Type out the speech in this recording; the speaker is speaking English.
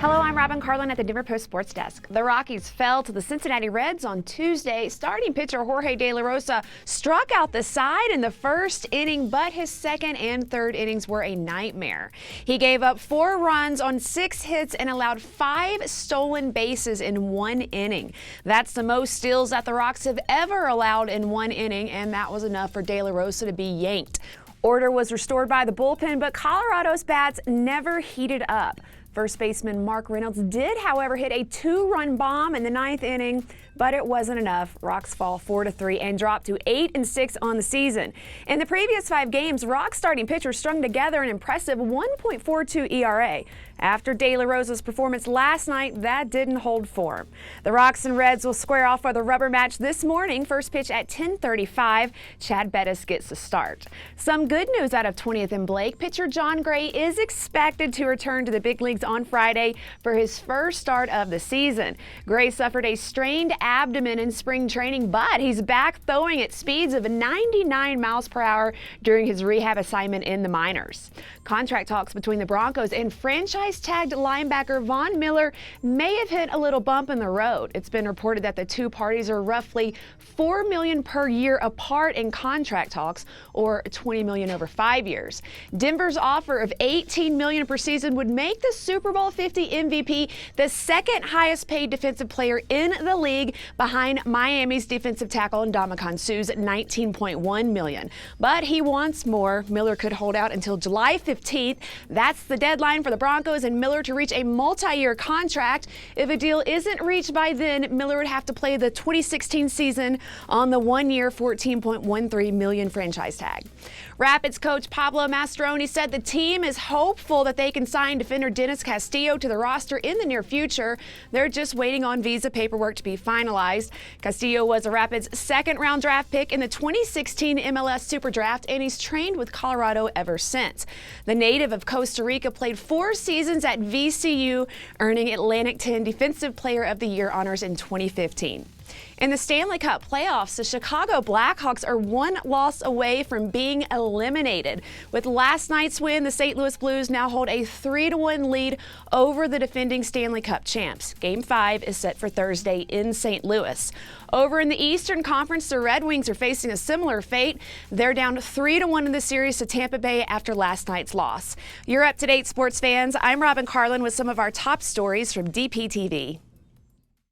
Hello, I'm Robin Carlin at the Denver Post Sports Desk. The Rockies fell to the Cincinnati Reds on Tuesday. Starting pitcher Jorge De La Rosa struck out the side in the first inning, but his second and third innings were a nightmare. He gave up 4 runs on 6 hits and allowed 5 stolen bases in 1 inning. That's the most steals that the Rocks have ever allowed in 1 inning, and that was enough for De La Rosa to be yanked. Order was restored by the bullpen, but Colorado's bats never heated up. First baseman Mark Reynolds did, however, hit a 2-run bomb in the 9th inning, but it wasn't enough. Rocks fall 4-3 and drop to 8-6 on the season. In the previous 5 games, Rocks starting pitchers strung together an impressive 1.42 ERA. After De La Rosa's performance last night, that didn't hold for him. The Rocks and Reds will square off for the rubber match this morning. First pitch at 10:35. Chad Bettis gets the start. Some good news out of 20th and Blake. Pitcher John Gray is expected to return to the big leagues on Friday for his first start of the season. Gray suffered a strained abdomen in spring training, but he's back throwing at speeds of 99 miles per hour during his rehab assignment in the minors. Contract talks between the Broncos and franchise-tagged linebacker Von Miller may have hit a little bump in the road. It's been reported that the two parties are roughly $4 million per year apart in contract talks, or $20 million over 5 years. Denver's offer of $18 million per season would make the Super Bowl 50 MVP the second highest paid defensive player in the league, behind Miami's defensive tackle Ndamukong Suh's $19.1 million. But he wants more. Miller could hold out until July 15th. That's the deadline for the Broncos and Miller to reach a multi-year contract. If a deal isn't reached by then, Miller would have to play the 2016 season on the 1-year, $14.13 million franchise tag. Rapids coach Pablo Mastroeni said the team is hopeful that they can sign defender Dennis Castillo to the roster in the near future. They're just waiting on visa paperwork to be finalized. Castillo was a Rapids second-round draft pick in the 2016 MLS Super Draft, and he's trained with Colorado ever since. The native of Costa Rica played 4 seasons at VCU, earning Atlantic 10 Defensive Player of the Year honors in 2015. In the Stanley Cup playoffs, the Chicago Blackhawks are 1 loss away from being eliminated. With last night's win, the St. Louis Blues now hold a 3-1 lead over the defending Stanley Cup champs. Game 5 is set for Thursday in St. Louis. Over in the Eastern Conference, the Red Wings are facing a similar fate. They're down 3-1 in the series to Tampa Bay after last night's loss. You're up to date, sports fans. I'm Robin Carlin with some of our top stories from DPTV.